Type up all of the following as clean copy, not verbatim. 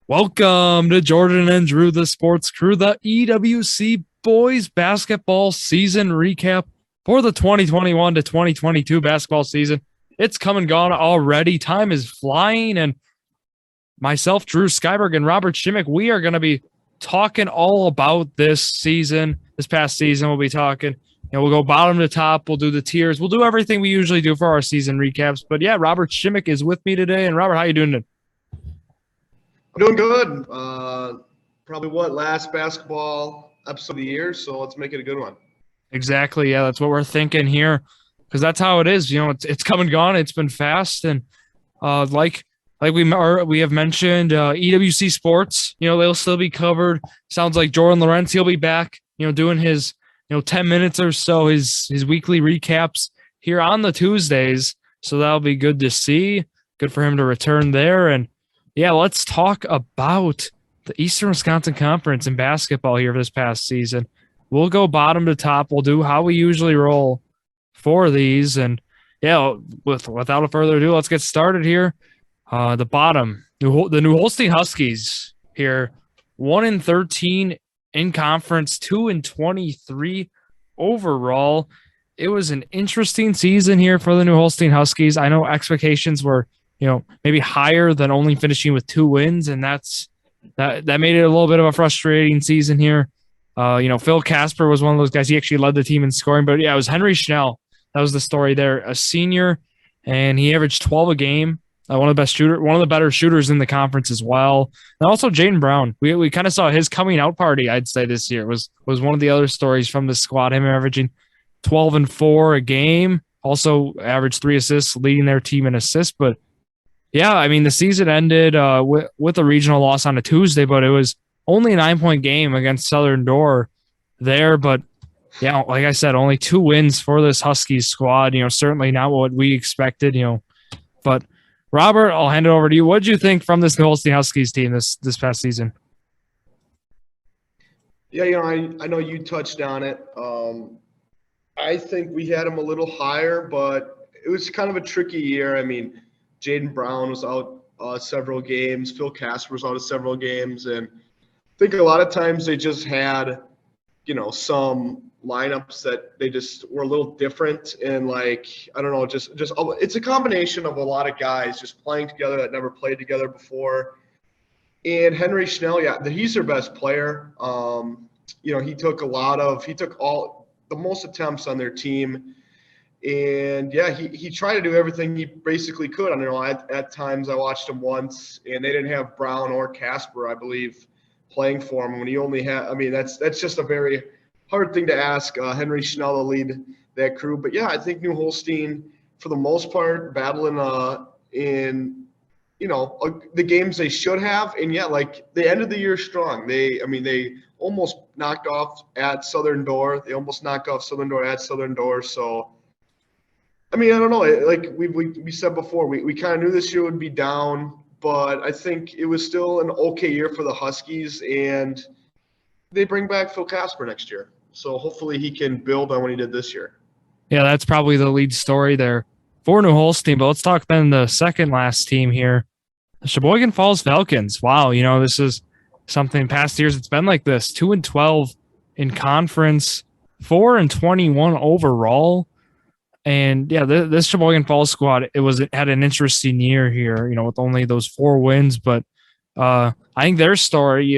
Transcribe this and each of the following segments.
Welcome to Jordan and Drew, the sports crew, the EWC boys basketball season recap for the 2021 to 2022 basketball season. It's come and gone already. Time is flying, and myself, Drew Skyberg, and Robert Shimmick, we are going to be talking all about this season. This past season, we'll be talking. We'll go bottom to top. We'll do the tiers. We'll do everything we usually do for our season recaps. But yeah, Robert Shimmick is with me today. And Robert, how you doing today? I'm doing good. Probably last basketball episode of the year, so let's make it a good one. Exactly. Yeah, that's what we're thinking here, because that's how it is. It's come and gone. It's been fast, and like we have mentioned, EWC Sports. They'll still be covered. Sounds like Jordon Lawrenz, he'll be back. Doing his 10 minutes or so, his weekly recaps here on the Tuesdays. So that'll be good to see. Good for him to return there. And yeah, let's talk about the Eastern Wisconsin Conference in basketball here this past season. We'll go bottom to top. We'll do how we usually roll for these. And yeah, without further ado, let's get started here. The bottom, the New Holstein Huskies here, 1-13 in conference, 2-23 overall. It was an interesting season here for the New Holstein Huskies. I know expectations were maybe higher than only finishing with 2 wins. And that made it a little bit of a frustrating season here. Phil Casper was one of those guys. He actually led the team in scoring, but yeah, it was Henry Schnell. That was the story there, a senior, and he averaged 12 a game. One of the better shooters in the conference as well. And also Jaden Brown. We kind of saw his coming out party, I'd say, this year was one of the other stories from the squad, him averaging 12 and 4 a game, also averaged 3 assists, leading their team in assists. But yeah, I mean, the season ended with a regional loss on a Tuesday, but it was only a 9-point game against Southern Door there. But yeah, like I said, only 2 wins for this Huskies squad. Certainly not what we expected. But Robert, I'll hand it over to you. What did you think from this New Holstein Huskies team this past season? Yeah, I know you touched on it. I think we had them a little higher, but it was kind of a tricky year. I mean, Jaden Brown was out several games. Phil Casper was out of several games. And I think a lot of times they just had, some lineups that they just were a little different. And I don't know, just it's a combination of a lot of guys just playing together that never played together before. And Henry Schnell, yeah, he's their best player. He took all the most attempts on their team. And yeah, he tried to do everything he basically could. I don't know, at times I watched him once, and they didn't have Brown or Casper, I believe, playing for him when he only had. I mean, that's just a very hard thing to ask Henry Schnell to lead that crew. But yeah, I think New Holstein, for the most part, battling in the games they should have, and yeah, they ended the year strong. They almost knocked off at Southern Door. They almost knocked off Southern Door at Southern Door. So. I mean, I don't know. Like we said before, we kind of knew this year would be down, but I think it was still an okay year for the Huskies, and they bring back Phil Casper next year. So hopefully he can build on what he did this year. Yeah, that's probably the lead story there for New Holstein. But let's talk then the second last team here, the Sheboygan Falls Falcons. Wow, this is something past years it's been like this. 2-12 in conference, 4-21 overall. And yeah, this Sheboygan Falls squad, it had an interesting year here, with only those 4 wins. But I think their story,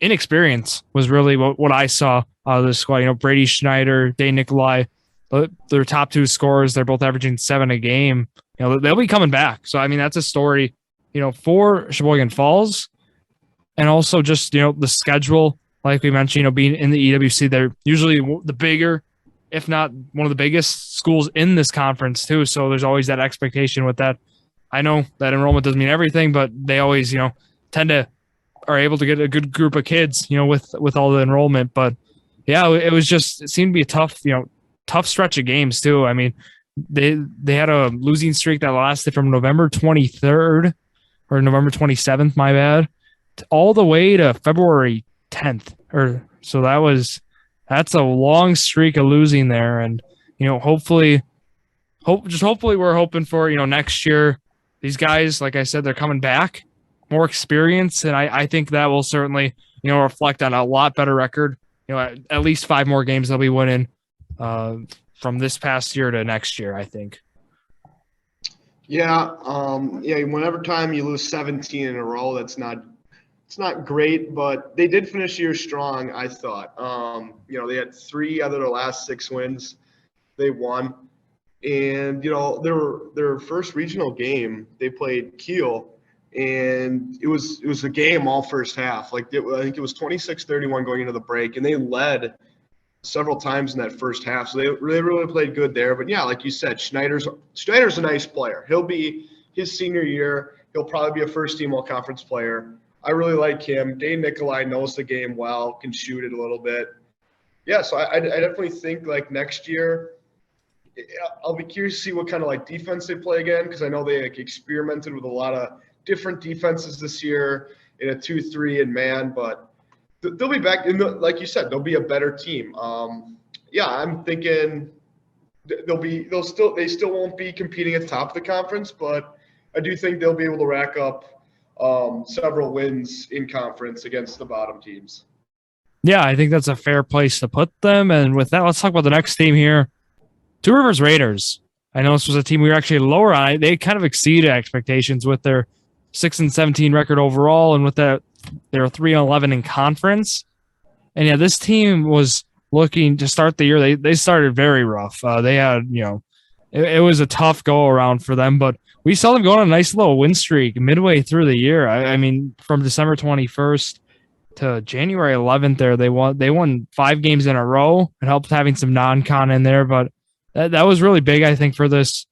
inexperience was really what I saw out of this squad. Brady Schneider, Dane Nikolai, their top 2 scorers, they're both averaging 7 a game. They'll be coming back. So I mean, that's a story, for Sheboygan Falls, and also just the schedule, like we mentioned, being in the EWC, they're usually the bigger, if not one of the biggest schools in this conference too. So there's always that expectation with that. I know that enrollment doesn't mean everything, but they always, are able to get a good group of kids, with all the enrollment. But yeah, it seemed to be a tough stretch of games too. I mean, they had a losing streak that lasted from November 23rd or November 27th, my bad, all the way to February 10th. So that's a long streak of losing there. And, hopefully we're hoping for, next year, these guys, like I said, they're coming back. more experience, and I think that will certainly, reflect on a lot better record. At least 5 more games they'll be winning from this past year to next year, I think. Yeah, whenever time you lose 17 in a row, it's not great, but they did finish the year strong, I thought. They had 3 out of their last 6 wins they won. And, their first regional game, they played Kiel, and it was a game all first half. I think it was 26-31 going into the break, and they led several times in that first half. So they really played good there. But yeah, like you said, Schneider's a nice player. He'll be his senior year. He'll probably be a first team all-conference player. I really like him. Dane Nikolai knows the game well, can shoot it a little bit. Yeah, so I definitely think like next year, I'll be curious to see what kind of defense they play again, because I know they experimented with a lot of different defenses this year in a 2-3 and man, but they'll be back. Like you said, they'll be a better team. I'm thinking they still won't be competing at the top of the conference, but I do think they'll be able to rack up several wins in conference against the bottom teams. Yeah, I think that's a fair place to put them. And with that, let's talk about the next team here. Two Rivers Raiders. I know this was a team we were actually lower on. They kind of exceeded expectations with their 6-17 record overall, and with that, they were 3-11 in conference. And yeah, this team was looking to start the year. They started very rough. They had, it was a tough go around for them, but we saw them go on a nice little win streak midway through the year. I mean, from December 21st to January 11th, they won 5 games in a row. It helped having some non-con in there, but that was really big, I think, for this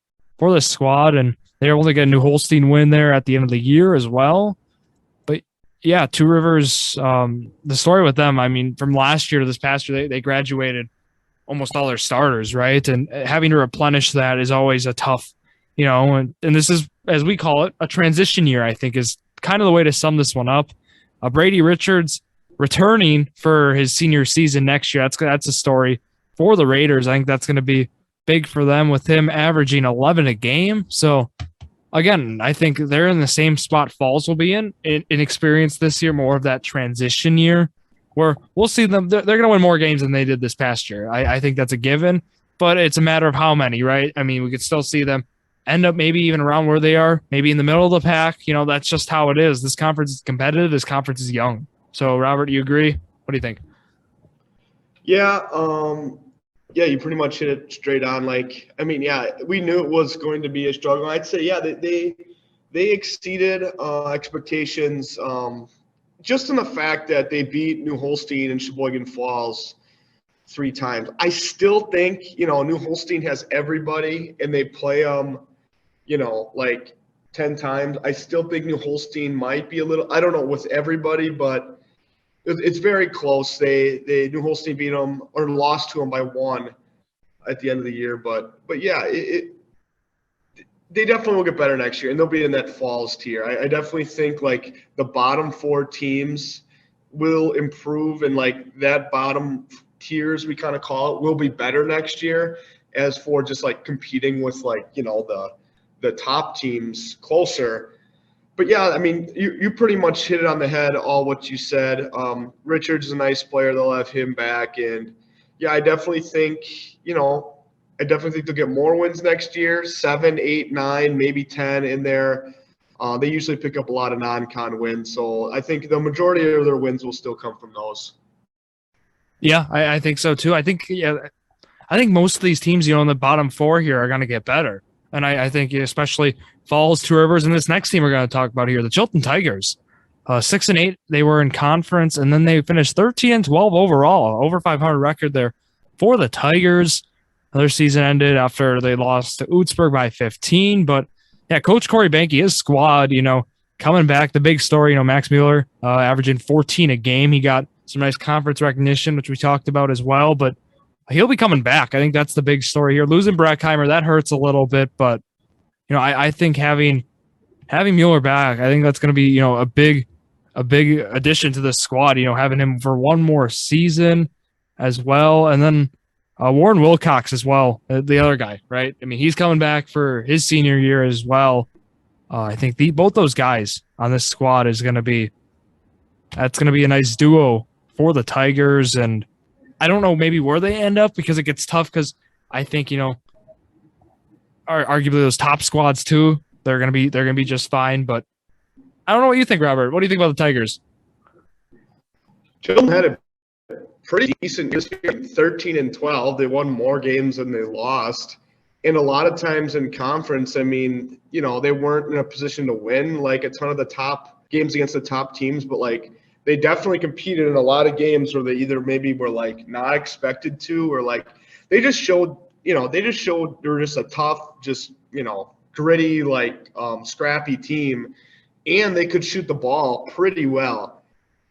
squad. And they were able to get a New Holstein win there at the end of the year as well. But yeah, Two Rivers, the story with them, I mean, from last year to this past year, they graduated almost all their starters, right? And having to replenish that is always a tough, and this is, as we call it, a transition year, I think, is kind of the way to sum this one up. Brady Richards returning for his senior season next year. That's a story for the Raiders. I think that's going to be big for them, with him averaging 11 a game. So again, I think they're in the same spot Falls will be in experience this year, more of that transition year where we'll see them. They're going to win more games than they did this past year. I think that's a given, but it's a matter of how many, right? I mean, we could still see them end up maybe even around where they are, maybe in the middle of the pack. That's just how it is. This conference is competitive. This conference is young. So Robert, do you agree? What do you think? Yeah, you pretty much hit it straight on. We knew it was going to be a struggle. I'd say, yeah, they exceeded expectations just in the fact that they beat New Holstein and Sheboygan Falls 3 times. I still think, New Holstein has everybody, and they play them, 10 times. I still think New Holstein might be a little, I don't know with everybody, but it's very close. New Holstein beat them or lost to them by 1 at the end of the year. But yeah, they definitely will get better next year, and they'll be in that Falls tier. I definitely think the bottom 4 teams will improve, and that bottom tiers we kind of call it will be better next year. As for just competing with the top teams closer. But yeah, I mean, you pretty much hit it on the head, all what you said. Richards is a nice player. They'll have him back. And yeah, I definitely think they'll get more wins next year, 7, 8, 9, maybe 10 in there. They usually pick up a lot of non-con wins. So I think the majority of their wins will still come from those. Yeah, I think so too. I think most of these teams, in the bottom 4 here are going to get better. And I think especially Falls, Two Rivers, and this next team we're going to talk about here, the Chilton Tigers. 6-8, they were in conference, and then they finished 13-12 overall, over 500 record there for the Tigers. Their season ended after they lost to Utzberg by 15. But yeah, Coach Corey Banke, his squad, coming back. The big story, Max Mueller averaging 14 a game. He got some nice conference recognition, which we talked about as well, but he'll be coming back. I think that's the big story here. Losing Brackheimer, that hurts a little bit, but I think having Mueller back, I think that's going to be a big addition to the squad. Having him for one more season as well, and then Warren Wilcox as well, the other guy, right? I mean, he's coming back for his senior year as well. I think both those guys on this squad is going to be a nice duo for the Tigers. And I don't know maybe where they end up because it gets tough because I think, arguably those top squads too, they're going to be just fine. But I don't know what you think, Robert. What do you think about the Tigers? Chilton had a pretty decent year, 13-12. They won more games than they lost. And a lot of times in conference, I mean, they weren't in a position to win like a ton of the top games against the top teams, but like they definitely competed in a lot of games where they either maybe were like not expected to, or like they just showed they were just a tough, just, gritty, like scrappy team, and they could shoot the ball pretty well.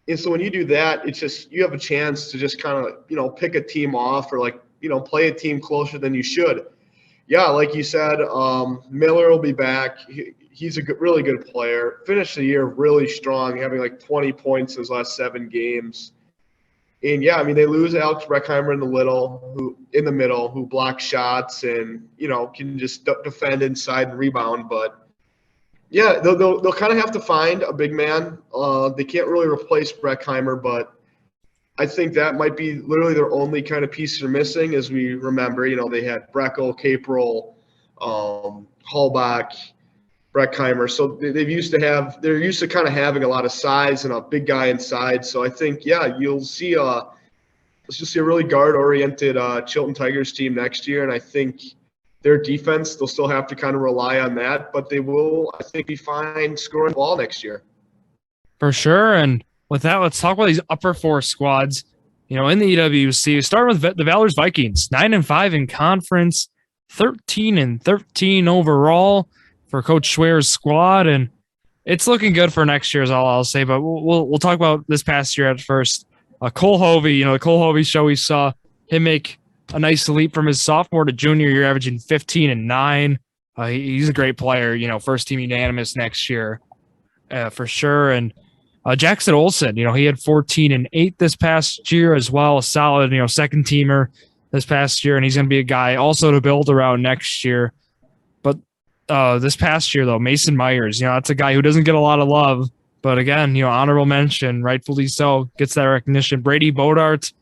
And so when you do that, it's just you have a chance to just kind of, pick a team off or like, play a team closer than you should. Yeah, like you said, Miller will be back. He's a really good player. Finished the year really strong, having like 20 points in his last 7 games. And yeah, I mean, they lose Alex Breckheimer in the middle, who blocks shots and, can just defend inside and rebound. But yeah, they'll kind of have to find a big man. They can't really replace Breckheimer, but I think that might be literally their only kind of piece they're missing. As we remember, they had Breckel, Caprell, Hallbach, Breckheimer. So they're used to kind of having a lot of size and a big guy inside. So I think, yeah, you'll see let's just see a really guard-oriented Chilton Tigers team next year. And I think their defense, they'll still have to kind of rely on that, but they will, I think, be fine scoring the ball next year. For sure. And with that, let's talk about these upper 4 squads. In the EWC, starting with the Valor's Vikings, 9-5 in conference, 13-13 overall for Coach Schwer's squad, and it's looking good for next year, is all I'll say. But we'll talk about this past year at first. Cole Hovey, the Cole Hovey show, we saw him make a nice leap from his sophomore to junior year, averaging 15-9. He's a great player. First team unanimous next year, for sure. And Jackson Olsen, he had 14-8 this past year as well. A solid, second teamer this past year, and he's going to be a guy also to build around next year. But this past year, though, Mason Myers, that's a guy who doesn't get a lot of love, but again, honorable mention, rightfully so, gets that recognition. Brady Bodart,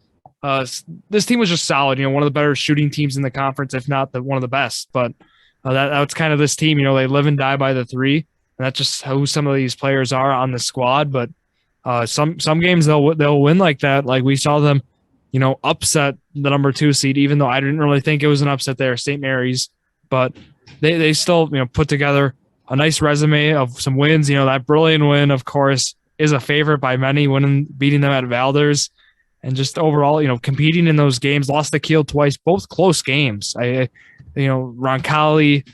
this team was just solid. One of the better shooting teams in the conference, if not one of the best. But that's kind of this team. They live and die by the 3. And that's just who some of these players are on the squad. But some games they'll win like that. Like we saw them, upset the number 2 seed, even though I didn't really think it was an upset there, St. Mary's. But they still, put together a nice resume of some wins. That brilliant win, of course, is a favorite by many, beating them at Valders. And just overall, competing in those games, lost to Kiel twice, both close games. Roncalli,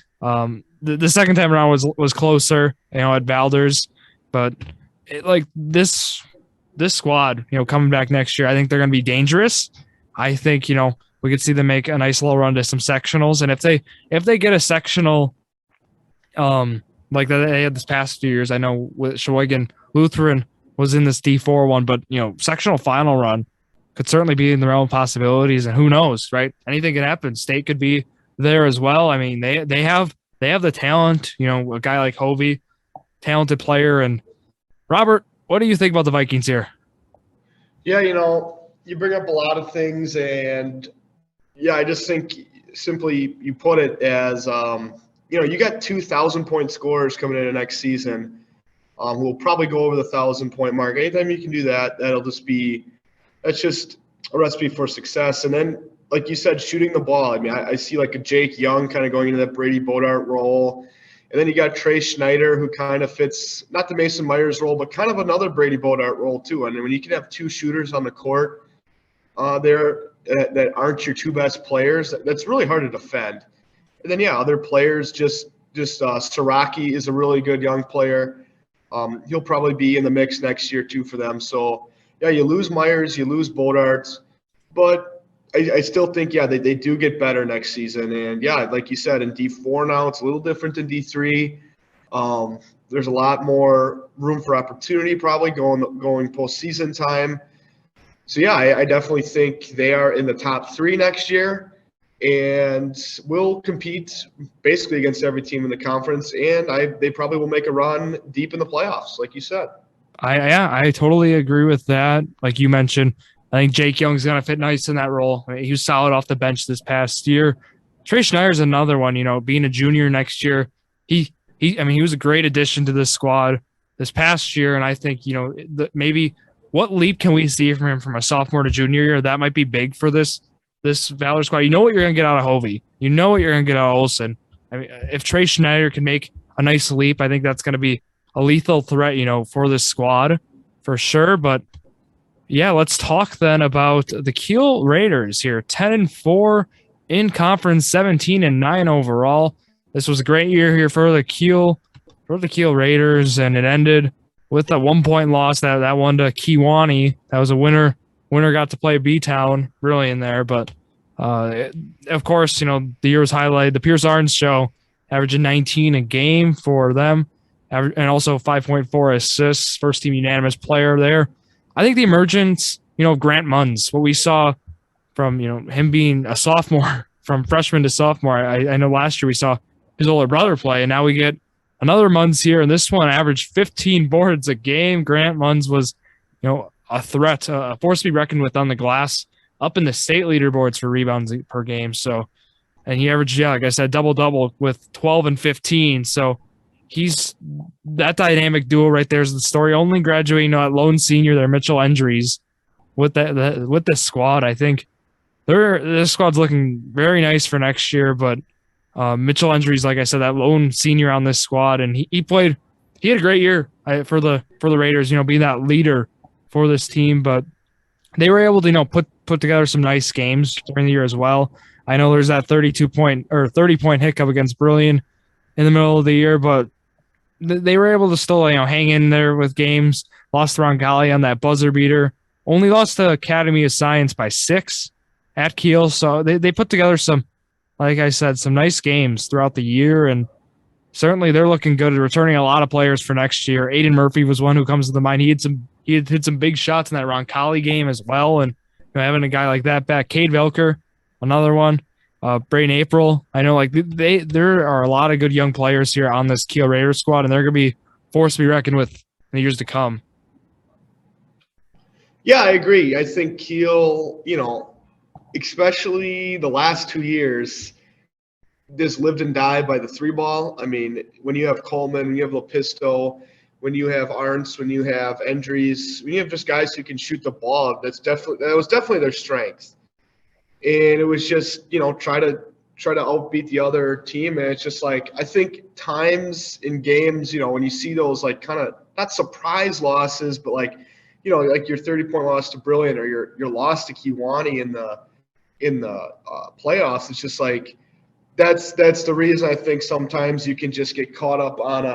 the second time around was closer, at Valders, but this squad, coming back next year, I think they're going to be dangerous. I think, we could see them make a nice little run to some sectionals. And if they get a sectional, like that they had this past few years, I know with Sheboygan, Lutheran was in this D4 one, but, sectional final run could certainly be in their own possibilities. And who knows, right? Anything can happen. State could be there as well. I mean, they have the talent, a guy like Hovey, talented player. And Robert, what do you think about the Vikings here? Yeah, you bring up a lot of things, and yeah, I just think simply you put it as, you got 2,000-point scorers coming into next season who will probably go over the 1,000-point mark. Anytime you can do that, that's just a recipe for success. And then, like you said, shooting the ball. I mean, I see like a Jake Young kind of going into that Brady Bodart role. And then you got Trey Schneider, who kind of fits not the Mason Myers role, but kind of another Brady Bodart role too. And when you can have 2 shooters on the court there that aren't your 2 best players, that's really hard to defend. And then, yeah, other players, just Siraki is a really good young player. He'll probably be in the mix next year too for them. So, yeah, you lose Myers, you lose Bodart, but I still think, yeah, they do get better next season. And, yeah, like you said, in D4 now, it's a little different than D3. There's a lot more room for opportunity probably going postseason time. So, yeah, I definitely think they are in the top 3 next year. and will compete basically against every team in the conference. And they probably will make a run deep in the playoffs, like you said. I totally agree with that. Like you mentioned, I think Jake Young's going to fit nice in that role. I mean, he was solid off the bench this past year. Trey Schneider's another one, being a junior next year. He was a great addition to this squad this past year. And I think, maybe what leap can we see from him from a sophomore to junior year? That might be big for this Valor squad. You know what you're going to get out of Hovey. You know what you're going to get out of Olsen. I mean, if Trey Schneider can make a nice leap, I think that's going to be a lethal threat, for this squad for sure. But yeah, let's talk then about the Kiel Raiders here. 10-4 in conference, 17-9 overall. This was a great year here for the Kiel Raiders, and it ended with a 1-point loss that one to Kewanee. That was a winner. Winner got to play B-Town, really in there. But of course, the year was highlighted. The Pierce Arns show, averaging 19 a game for them, and also 5.4 assists. First team unanimous player there. I think the emergence, of Grant Munns, what we saw from him being a sophomore, from freshman to sophomore. I know last year we saw his older brother play, and now we get another Munns here, and this one averaged 15 boards a game. Grant Munns was, a threat, a force to be reckoned with on the glass, up in the state leaderboards for rebounds per game. So, and he averaged, like I said, double-double with 12 and 15. So he's that dynamic duo right there is the story. Only graduating lone senior there, Mitchell Endries, with this squad. I think this squad's looking very nice for next year, but Mitchell Endries, like I said, that lone senior on this squad, and he had a great year for the Raiders, being that leader for this team. But they were able to put together some nice games during the year as well. I know there's that 30-point hiccup against Brillion in the middle of the year, but they were able to still hang in there with games. Lost to Roncalli on that buzzer beater. Only lost to Academy of Science by 6 at Kiel. So they put together some, like I said, some nice games throughout the year, and certainly they're looking good at returning a lot of players for next year. Aiden Murphy was one who comes to the mind. He had hit some big shots in that Roncalli game as well, and having a guy like that back. Cade Velker, another one. Braden April. I know there are a lot of good young players here on this Kiel Raiders squad, and they're going to be forced to be reckoned with in the years to come. Yeah, I agree. I think Kiel, especially the last 2 years, this lived and died by the 3-ball. I mean, when you have Coleman, when you have Lepisto, when you have Arntz, when you have Endries, when you have just guys who can shoot the ball, that was definitely their strength. And it was just, try to outbeat the other team. And it's just I think times in games, when you see those kind of not surprise losses, but your 30-point loss to Brilliant or your loss to Kewanee in the playoffs, it's just that's the reason I think sometimes you can just get caught up on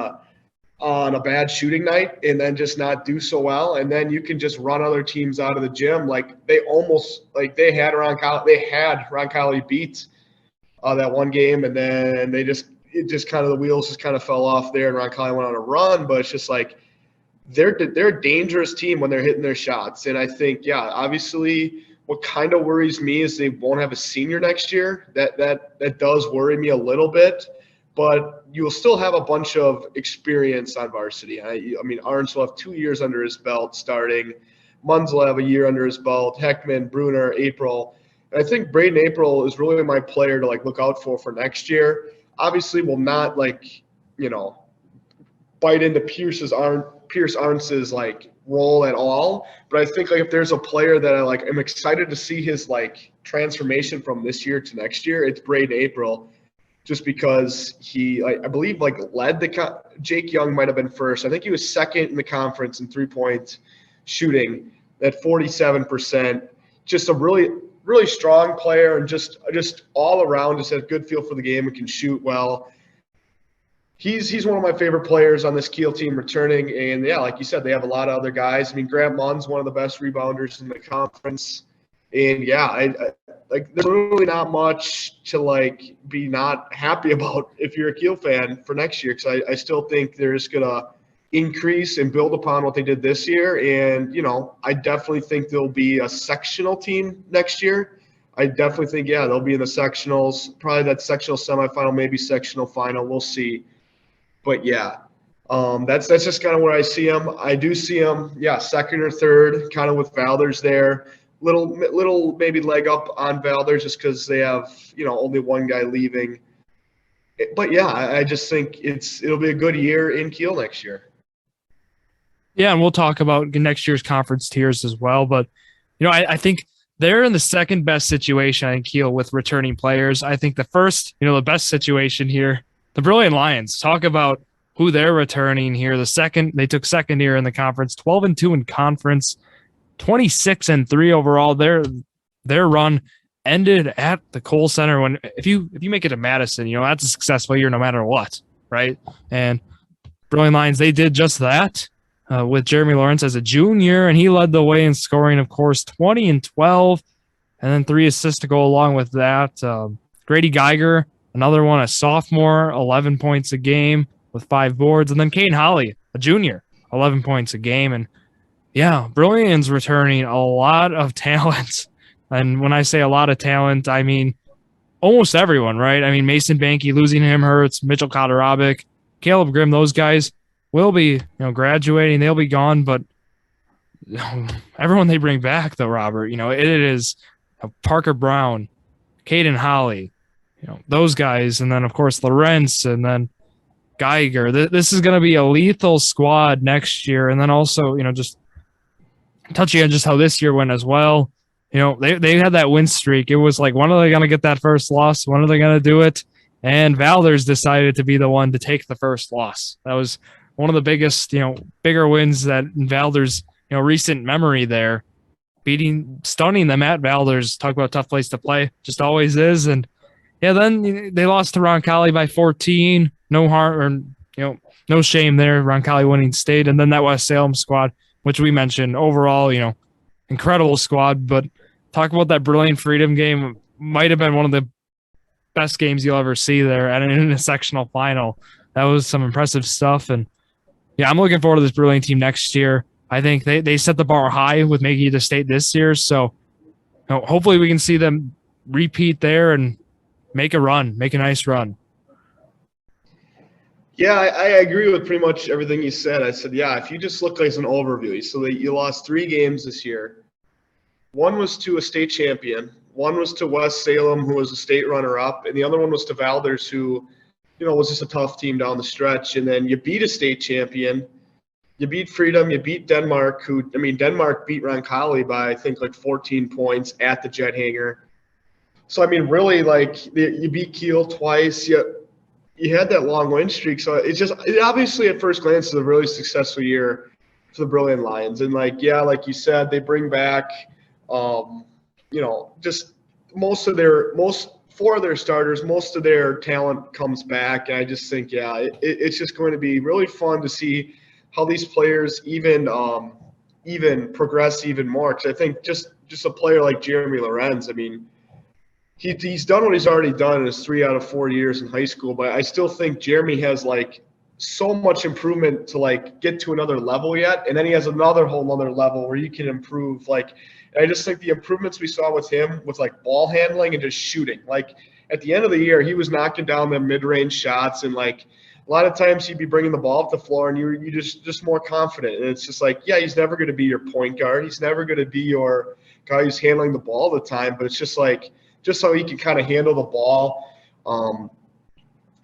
a bad shooting night and then just not do so well, and then you can just run other teams out of the gym. They had Roncalli beat that one game, and then the wheels just kind of fell off there, and Roncalli went on a run. But it's just they're a dangerous team when they're hitting their shots, and I think obviously what kind of worries me is they won't have a senior next year. That does worry me a little bit. But you'll still have a bunch of experience on varsity. I mean, Arns will have 2 years under his belt starting. Munns will have a year under his belt. Heckman, Bruner, April. And I think Braden April is really my player to look out for next year. Obviously, will not bite into Pierce Arntz's role at all. But I think if there's a player that I'm excited to see his transformation from this year to next year, it's Braden April. Just because he, I believe, led Jake Young might have been first. I think he was second in the conference in 3-point shooting at 47%. Just a really, really strong player, and just all around just has a good feel for the game and can shoot well. He's one of my favorite players on this Kiel team returning. And yeah, like you said, they have a lot of other guys. I mean, Grant Munn's one of the best rebounders in the conference. And yeah, there's really not much to be not happy about if you're a Kiel fan for next year, because I still think they're just gonna increase and build upon what they did this year. And I definitely think there'll be a sectional team next year. I definitely think, yeah, they'll be in the sectionals, probably that sectional semifinal, maybe sectional final. We'll see. But yeah, that's just kind of where I see them. I do see them, yeah, second or third, kind of with Valders there. Little maybe leg up on Valders just because they have, only one guy leaving. But yeah, I just think it'll be a good year in Kiel next year. Yeah, and we'll talk about next year's conference tiers as well. But, I think they're in the second best situation in Kiel with returning players. I think the first, the best situation here, the Brilliant Lions. Talk about who they're returning here. The second, they took second here in the conference, 12-2 in conference, 26-3 overall. Their run ended at the Kohl Center. When if you make it to Madison, that's a successful year no matter what, right? And Brilliant Lions, they did just that. With Jeremy Lawrence as a junior, and he led the way in scoring, of course, 20 and 12, and then 3 assists to go along with that. Grady Geiger, another one, a sophomore, 11 points a game with 5 boards, and then Caden Holly, a junior, 11 points a game. And yeah, Brilliant's returning a lot of talent. And when I say a lot of talent, I mean almost everyone, right? I mean, Mason Banky, losing him hurts, Mitchell Kotterabic, Caleb Grimm, those guys will be, graduating. They'll be gone, but everyone they bring back, though, Robert, it is Parker Brown, Caden Holly, those guys, and then, of course, Lorentz, and then Geiger. This is going to be a lethal squad next year, and then also, just touching on just how this year went as well. They had that win streak. It was like, when are they going to get that first loss? When are they going to do it? And Valders decided to be the one to take the first loss. That was one of the biggest, bigger wins that in Valders, recent memory there, stunning them at Valders. Talk about a tough place to play, just always is. And yeah, then they lost to Roncalli by 14. No harm, or no shame there. Roncalli winning state, and then that West Salem squad, which we mentioned overall, incredible squad. But talk about that Brilliant Freedom game, might have been one of the best games you'll ever see there, and in a sectional final. That was some impressive stuff. And yeah, I'm looking forward to this Brilliant team next year. I think they set the bar high with making it to state this year. So hopefully we can see them repeat there and make a nice run. Yeah, I agree with pretty much everything you said. I said, yeah, if you just look as an overview, so you lost 3 games this year. One was to a state champion. One was to West Salem, who was a state runner-up. And the other one was to Valders, who was just a tough team down the stretch. And then you beat a state champion. You beat Freedom. You beat Denmark, Denmark beat Roncalli by, I think, like 14 points at the Jet Hangar. So, really, you beat Kiel twice. You had that long win streak. So, it obviously at first glance is a really successful year for the Brilliant Lions. And, like you said, they bring back, just most 4 of their starters, most of their talent comes back. And I just think, it's just going to be really fun to see how these players even progress even more. Because I think just a player like Jeremy Lawrenz, he's done what he's already done in his 3 out of 4 years in high school. But I still think Jeremy has so much improvement to get to another level yet. And then he has another whole other level where you can improve. I just think the improvements we saw with him with ball handling and just shooting, at the end of the year, he was knocking down the mid-range shots. And a lot of times he'd be bringing the ball up the floor and you just more confident. And it's just he's never going to be your point guard. He's never going to be your guy who's handling the ball all the time. But it's just just so he can kind of handle the ball,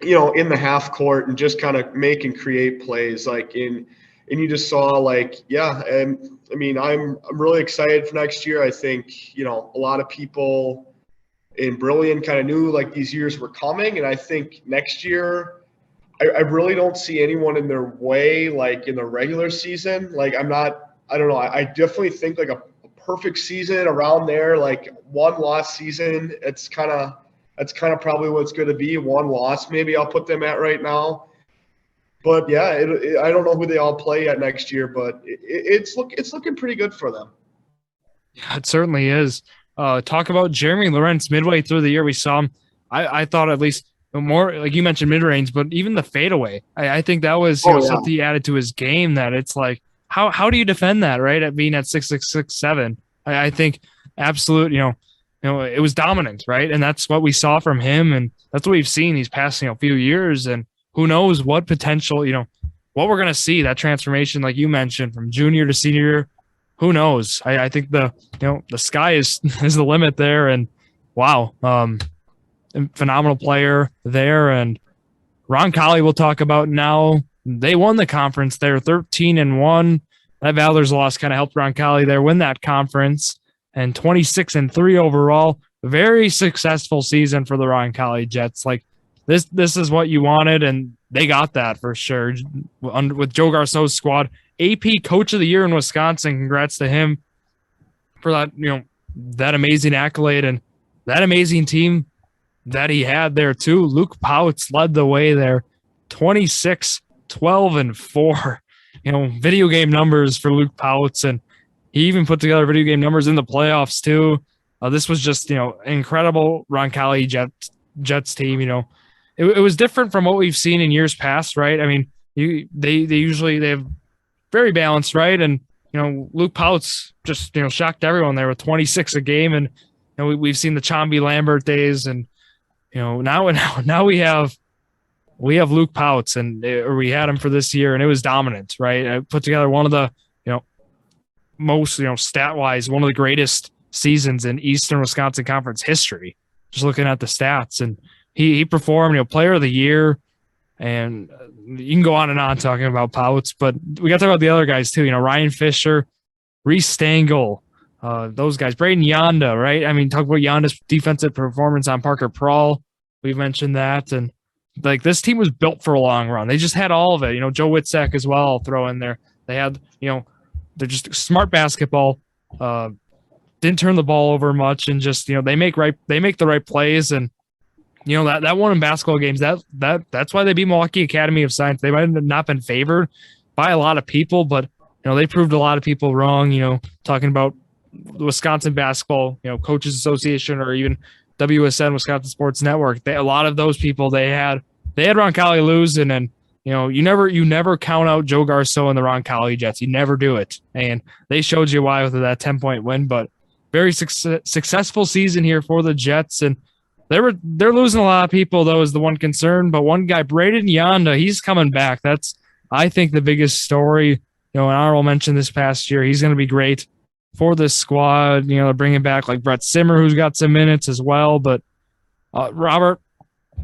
in the half court and just kind of make and create plays. And you just saw and I'm really excited for next year. I think, a lot of people in Brilliant kind of knew these years were coming. And I think next year, I really don't see anyone in their way, in the regular season. I don't know. I definitely think a perfect season around there, 1 loss season. That's kind of probably what it's going to be. 1 loss, maybe I'll put them at right now. But yeah, I don't know who they all play at next year, but it's looking pretty good for them. Yeah, it certainly is. Talk about Jeremy Lawrence. Midway through the year, we saw him. I thought at least more, like you mentioned, mid-range, but even the fadeaway. I think that was something he added to his game that it's how do you defend that, right? At being at 6'6", 6'7". I think absolute, it was dominant, right? And that's what we saw from him, and that's what we've seen these past few years. And who knows what potential, what we're gonna see, that transformation, like you mentioned, from junior to senior. Who knows? I think the sky is is the limit there. And wow, phenomenal player there. And Roncalli we'll talk about now. They won the conference. They're 13-1. That Valor's loss kind of helped Roncalli there win that conference, and 26-3 overall. Very successful season for the Roncalli Jets. Like this is what you wanted, and they got that for sure. With Joe Garceau's squad, AP Coach of the Year in Wisconsin. Congrats to him for that, that amazing accolade and that amazing team that he had there too. Luke Pouts led the way there, 26-12-4. Video game numbers for Luke Pouts, and he even put together video game numbers in the playoffs too. This was just incredible Roncalli Jets team. It was different from what we've seen in years past, right? I mean, they usually have very balanced, right? And Luke Pouts just shocked everyone there with 26 a game, and we've seen the Chambi Lambert days, and now we have Luke Pouts, and we had him for this year, and it was dominant, right? I put together one of the most stat wise one of the greatest seasons in Eastern Wisconsin Conference history. Just looking at the stats, and he performed Player of the Year, and you can go on and on talking about Pouts, but we got to talk about the other guys too. Ryan Fisher, Reese Stengel, those guys, Braden Yonda, right? I mean, talk about Yonda's defensive performance on Parker Prawl. We've mentioned that, and like this team was built for a long run. They just had all of it. Joe Witzak as well. I'll throw in there. They had, they're just smart basketball. Didn't turn the ball over much, and just they make the right plays, and that won in basketball games. That's why they beat Milwaukee Academy of Science. They might have not been favored by a lot of people, but they proved a lot of people wrong. Talking about the Wisconsin Basketball Coaches Association, or even WSN, Wisconsin Sports Network. A lot of those people they had Roncalli losing, and you never count out Joe Garceau and the Roncalli Jets. You never do it, and they showed you why with that 10-point win. But very successful season here for the Jets, and they're losing a lot of people though is the one concern. But one guy, Braden Yonda, he's coming back. That's I think the biggest story. An honorable mention this past year. He's going to be great for this squad. Bringing back like Brett Simmer, who's got some minutes as well. But Robert,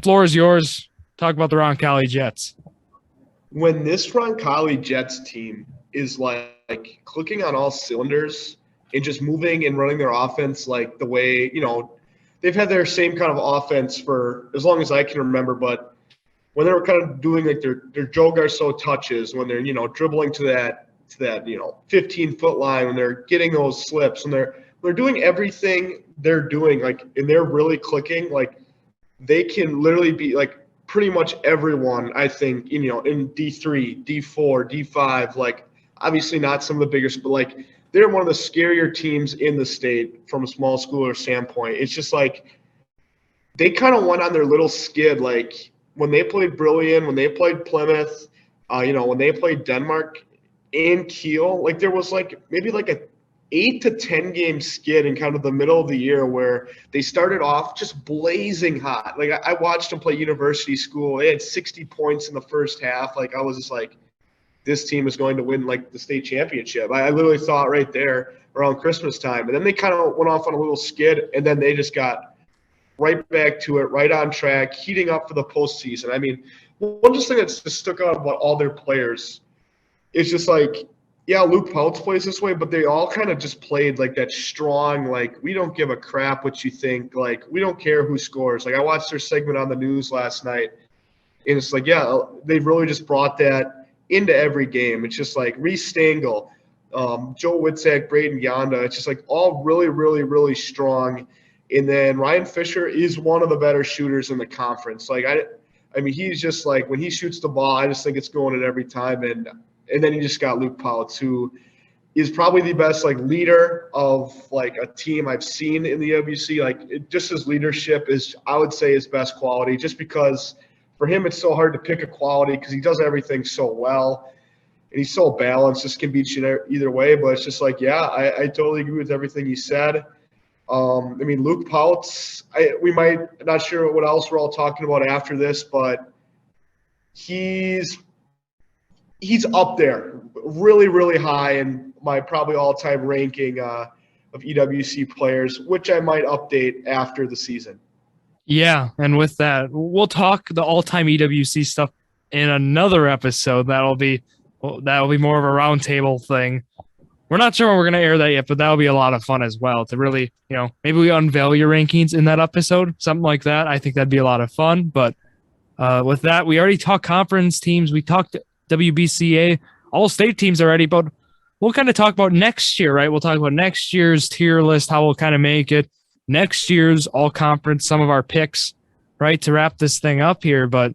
floor is yours. Talk about the Roncalli Jets. When this Roncalli Jets team is like clicking on all cylinders and just moving and running their offense like the way, they've had their same kind of offense for as long as I can remember, but when they were kind of doing like their Joe Garceau touches, when they're, dribbling to that 15-foot line, when they're getting those slips, when they're doing everything they're doing, like, and they're really clicking, like they can literally be like pretty much everyone, I think, in D3, D4, D5, like obviously not some of the biggest, but like they're one of the scarier teams in the state from a small schooler standpoint. It's just like they kind of went on their little skid, like when they played Brilliant, when they played Plymouth, when they played Denmark and Kiel, like there was like maybe like a 8 to 10 game skid in kind of the middle of the year where they started off just blazing hot. Like I watched them play university school. They had 60 points in the first half. Like I was just like, this team is going to win like the state championship. I literally thought right there around Christmas time. And then they kind of went off on a little skid, and then they just got right back to it, right on track, heating up for the postseason. I mean, one just thing that's just stuck out about all their players is just like, yeah, Luke Pouts plays this way, but they all kind of just played like that strong, like, we don't give a crap what you think. Like, we don't care who scores. Like, I watched their segment on the news last night, and it's like, yeah, they really just brought that into every game. It's just like Reese Stengel, Joe Witzak, Braden Yonda. It's just like all really, really, really strong. And then Ryan Fisher is one of the better shooters in the conference. Like, I mean, he's just like, when he shoots the ball, I just think it's going in every time. And then you just got Luke Pouts, who is probably the best like leader of like a team I've seen in the WC. Like just his leadership is, I would say, his best quality, just because for him it's so hard to pick a quality because he does everything so well and he's so balanced. Just can beat you either way. But it's just like, yeah, I totally agree with everything you said. I mean, Luke Pouts, not sure what else we're all talking about after this, but he's up there really, really high in my probably all-time ranking of EWC players, which I might update after the season. Yeah, and with that, we'll talk the all-time EWC stuff in another episode. That'll be more of a roundtable thing. We're not sure when we're going to air that yet, but that'll be a lot of fun as well to really, maybe we unveil your rankings in that episode, something like that. I think that'd be a lot of fun. But with that, we already talked conference teams. We talked WBCA, all state teams already, but we'll kind of talk about next year, right? We'll talk about next year's tier list, how we'll kind of make it, next year's all conference, some of our picks, right, to wrap this thing up here. But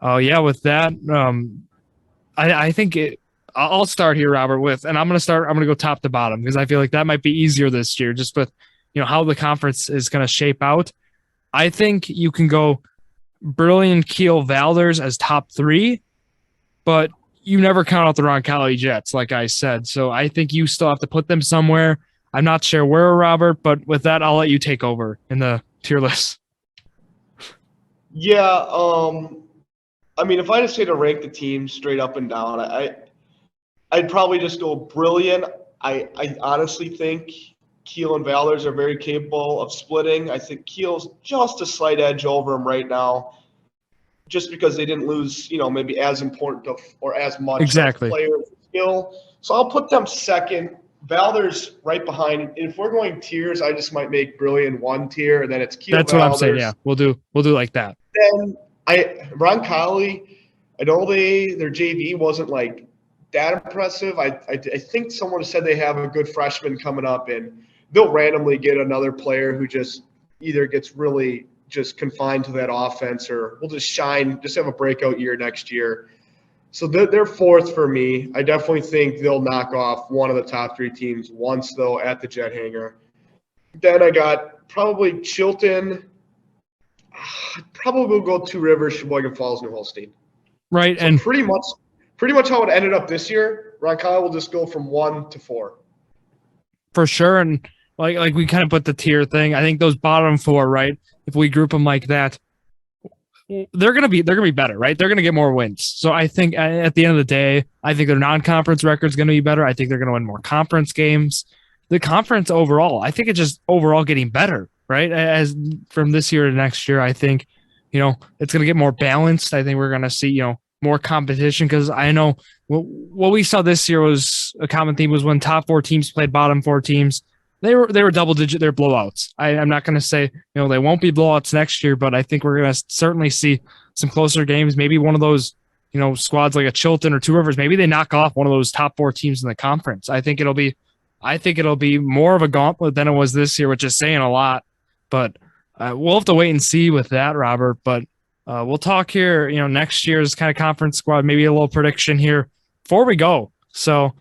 with that, I think I'll start here, Robert, and I'm going to go top to bottom because I feel like that might be easier this year just with, how the conference is going to shape out. I think you can go Brilliant, Kiel, Valders as top 3, but you never count out the Roncalli Jets, like I said. So I think you still have to put them somewhere. I'm not sure where, Robert, but with that, I'll let you take over in the tier list. Yeah, I mean, if I just say to rank the teams straight up and down, I'd probably just go Brilliant. I honestly think Kiel and Valders are very capable of splitting. I think Kiel's just a slight edge over them right now, just because they didn't lose, maybe as important or as much exactly player skill. So I'll put them second. Valders right behind. And if we're going tiers, I just might make Brilliant one tier, and then it's Kiel. That's Valders. What I'm saying. Yeah, we'll do like that. Then Roncalli, I know their JV wasn't like that impressive. I think someone said they have a good freshman coming up, and they'll randomly get another player who just either gets really just confined to that offense or will just shine, just have a breakout year next year. So they're fourth for me. I definitely think they'll knock off one of the top 3 teams once, though, at the Jet Hangar. Then I got probably Chilton. Probably will go Two Rivers, Sheboygan Falls, New Holstein. Right, so and pretty much how it ended up this year. Roncalli will just go from 1 to 4. For sure, and like we kind of put the tier thing. I think those bottom 4, right? If we group them like that, they're gonna be better, right? They're gonna get more wins. So I think at the end of the day, I think their non-conference record is gonna be better. I think they're gonna win more conference games. The conference overall, I think it's just overall getting better, right? As from this year to next year, I think it's gonna get more balanced. I think we're gonna see more competition because I know what we saw this year was a common theme was when top 4 teams played bottom 4 teams. They were double digit. They're blowouts. I'm not going to say they won't be blowouts next year, but I think we're going to certainly see some closer games. Maybe one of those squads like a Chilton or Two Rivers. Maybe they knock off one of those top 4 teams in the conference. I think it'll be more of a gauntlet than it was this year, which is saying a lot. But we'll have to wait and see with that, Robert. But we'll talk here. Next year's kind of conference squad. Maybe a little prediction here before we go. So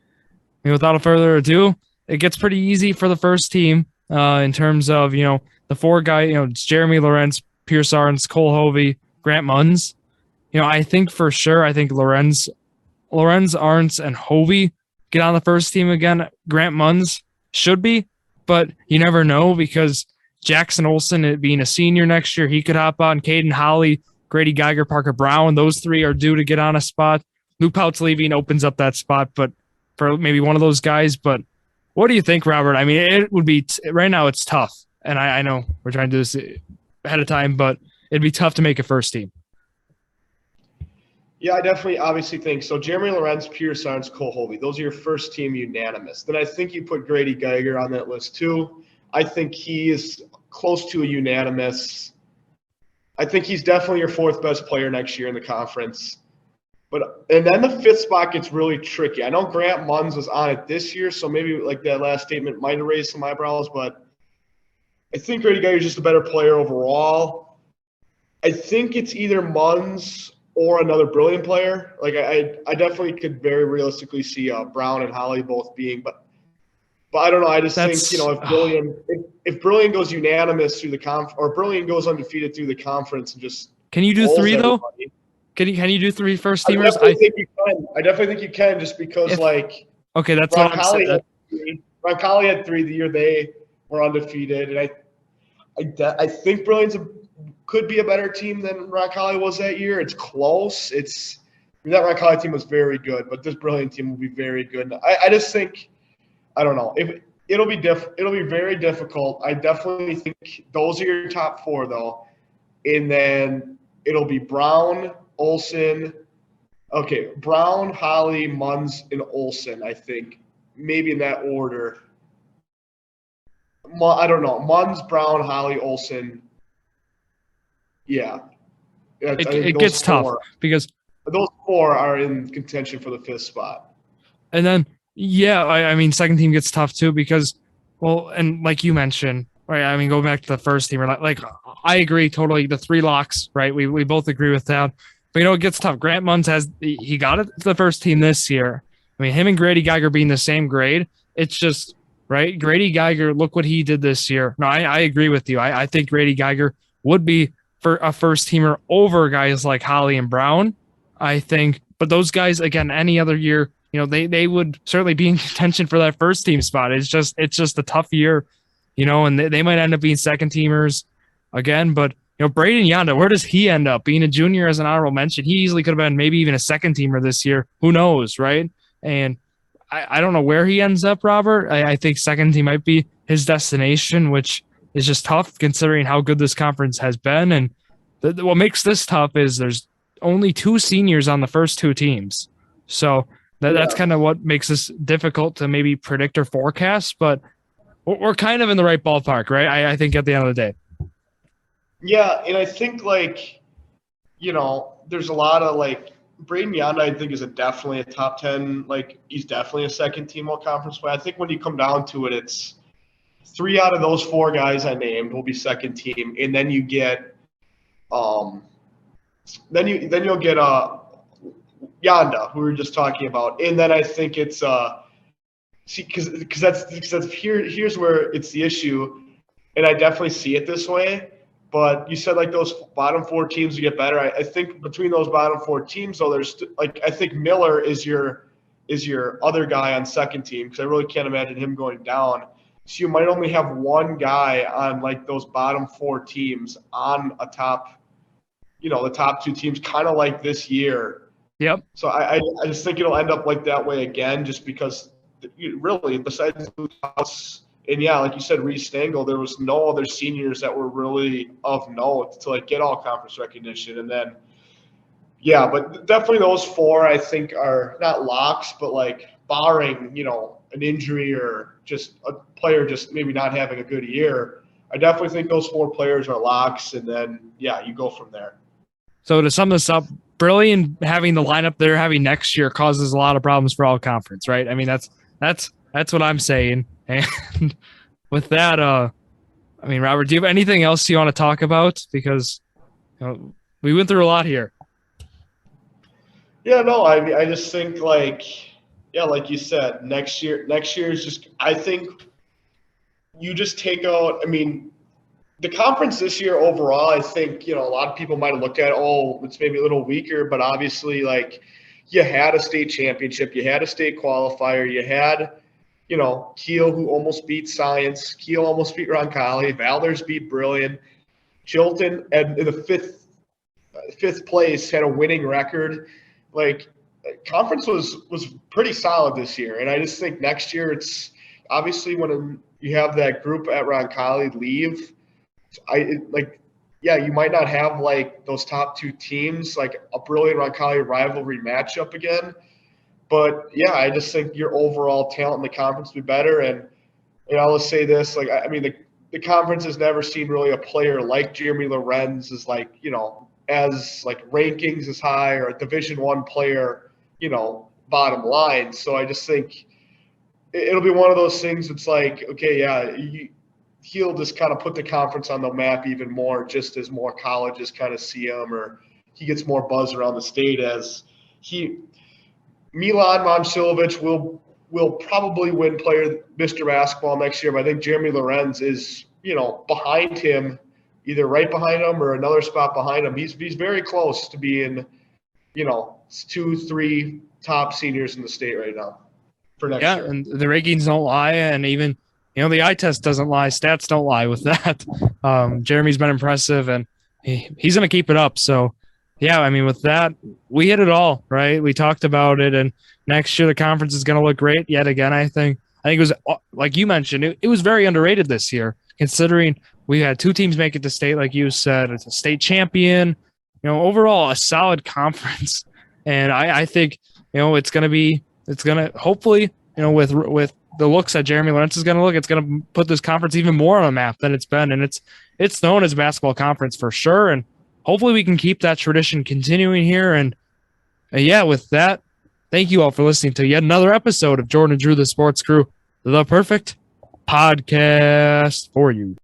without further ado. It gets pretty easy for the first team in terms of, the 4 guys, it's Jeremy Lorentz, Pierce Arns, Cole Hovey, Grant Munns. I think for sure, Lorentz, Arns, and Hovey get on the first team again. Grant Munns should be, but you never know because Jackson Olsen being a senior next year, he could hop on. Caden Holly, Grady Geiger, Parker Brown, those 3 are due to get on a spot. Luke Pouts leaving opens up that spot, but for maybe one of those guys, but what do you think, Robert? I mean, it would be right now it's tough, and I know we're trying to do this ahead of time, but it'd be tough to make a first team. Yeah, I definitely obviously think so. Jeremy Lorentz, Pierce Arns, Cole Hovey, those are your first team unanimous. Then I think you put Grady Geiger on that list too. I think he is close to a unanimous. I think he's definitely your 4th best player next year in the conference. And then the 5th spot gets really tricky. I know Grant Munns was on it this year, so maybe like that last statement might have raised some eyebrows, but I think Grady Geiger is just a better player overall. I think it's either Munns or another Brilliant player. Like I definitely could very realistically see Brown and Holly both being, but I don't know. I just think if Brilliant goes unanimous through the or Brilliant goes undefeated through the conference and just can you do 3 though? Can you do 3 first teamers? I definitely think you can just because okay, that's what I'm saying. Roncalli had 3 the year they We're undefeated, and I think Brilliant's could be a better team than Roncalli was that year. It's close. That Roncalli team was very good, but this Brilliant team will be very good. I just think, I don't know, if it'll be very difficult. I definitely think those are your top four though, and then it'll be Brown, Olsen. Okay, Brown, Holly, Munns, and Olsen. I think maybe in that order. I don't know. Munns, Brown, Holly, Olsen. Yeah. It gets tough because those four are in contention for the fifth spot. And then, yeah, I mean, second team gets tough too because, well, and like you mentioned, right? I mean, going back to the first team, like I agree totally. The three locks, right? We both agree with that. But it gets tough. Grant Munns he got it to the first team this year. I mean, him and Grady Geiger being the same grade, it's just right. Grady Geiger, look what he did this year. No, I agree with you. I think Grady Geiger would be for a first teamer over guys like Holly and Brown. I think, but those guys again, any other year, they would certainly be in contention for that first team spot. It's just a tough year, and they might end up being second teamers again. But Braden Yonda, where does he end up? Being a junior as an honorable mention, he easily could have been maybe even a second teamer this year. Who knows, right? And I don't know where he ends up, Robert. I think second team might be his destination, which is just tough considering how good this conference has been. And what makes this tough is there's only two seniors on the first two teams. So that's kind of what makes this difficult to maybe predict or forecast, but we're kind of in the right ballpark, right? I think at the end of the day. Yeah, and I think there's a lot of Braden Yonda, I think, is definitely a top 10. He's definitely a second team all conference play. I think when you come down to it, it's 3 out of those 4 guys I named will be second team, and then you get then you'll get Yonda, who we were just talking about, and then I think it's because here's where it's the issue, and I definitely see it this way. But you said those bottom 4 teams will get better. I think between those bottom 4 teams, though, there's I think Miller is your other guy on second team because I really can't imagine him going down. So you might only have one guy on those bottom 4 teams on a top, the top 2 teams, kind of like this year. Yep. So I just think it'll end up like that way again, just because really besides Pouts, and yeah, like you said, Reese Stengel, there was no other seniors that were really of note to get all conference recognition. And then, yeah, but definitely those 4 I think are not locks, but barring, an injury or just a player just maybe not having a good year, I definitely think those 4 players are locks. And then, yeah, you go from there. So to sum this up, Brilliant having the lineup they're having next year causes a lot of problems for all conference, right? I mean, that's what I'm saying. And with that, Robert, do you have anything else you want to talk about? Because we went through a lot here. Yeah, no, I just think like you said, next year is just, I think you just take out, the conference this year overall, I think, a lot of people might have looked at, it's maybe a little weaker, but obviously you had a state championship, you had a state qualifier, you had, Kiel, who almost beat Science, Kiel almost beat Roncalli, Valdez beat Brilliant, Chilton in the fifth place had a winning record. Conference was pretty solid this year, and I just think next year it's obviously when you have that group at Roncalli leave, you might not have those top 2 teams, a Brilliant Roncalli rivalry matchup again. But yeah, I just think your overall talent in the conference will be better. And I'll just say this, the conference has never seen really a player like Jeremy Lorentz as as rankings as high, or a Division I player, bottom line. So I just think it'll be one of those things. It's he'll just kind of put the conference on the map even more, just as more colleges kind of see him, or he gets more buzz around the state as Milan Momcilovic will probably win Mr. Basketball next year, but I think Jeremy Lorentz is, behind him, either right behind him or another spot behind him. He's very close to being, 2-3 top seniors in the state right now for next year. Yeah, and the rankings don't lie, and even the eye test doesn't lie. Stats don't lie with that. Jeremy's been impressive, and he's going to keep it up. So, yeah, I mean, with that, we hit it all, right? We talked about it, and next year the conference is going to look great yet again, I think. It was, like you mentioned, it was very underrated this year, considering we had 2 teams make it to state, like you said. It's a state champion. Overall, a solid conference. And I think, it's going to hopefully, with the looks that Jeremy Lorentz is going to look, it's going to put this conference even more on a map than it's been. And it's known as a basketball conference for sure. And hopefully we can keep that tradition continuing here. And yeah, with that, thank you all for listening to yet another episode of Jordan and Drew, the Sports Crew, the perfect podcast for you.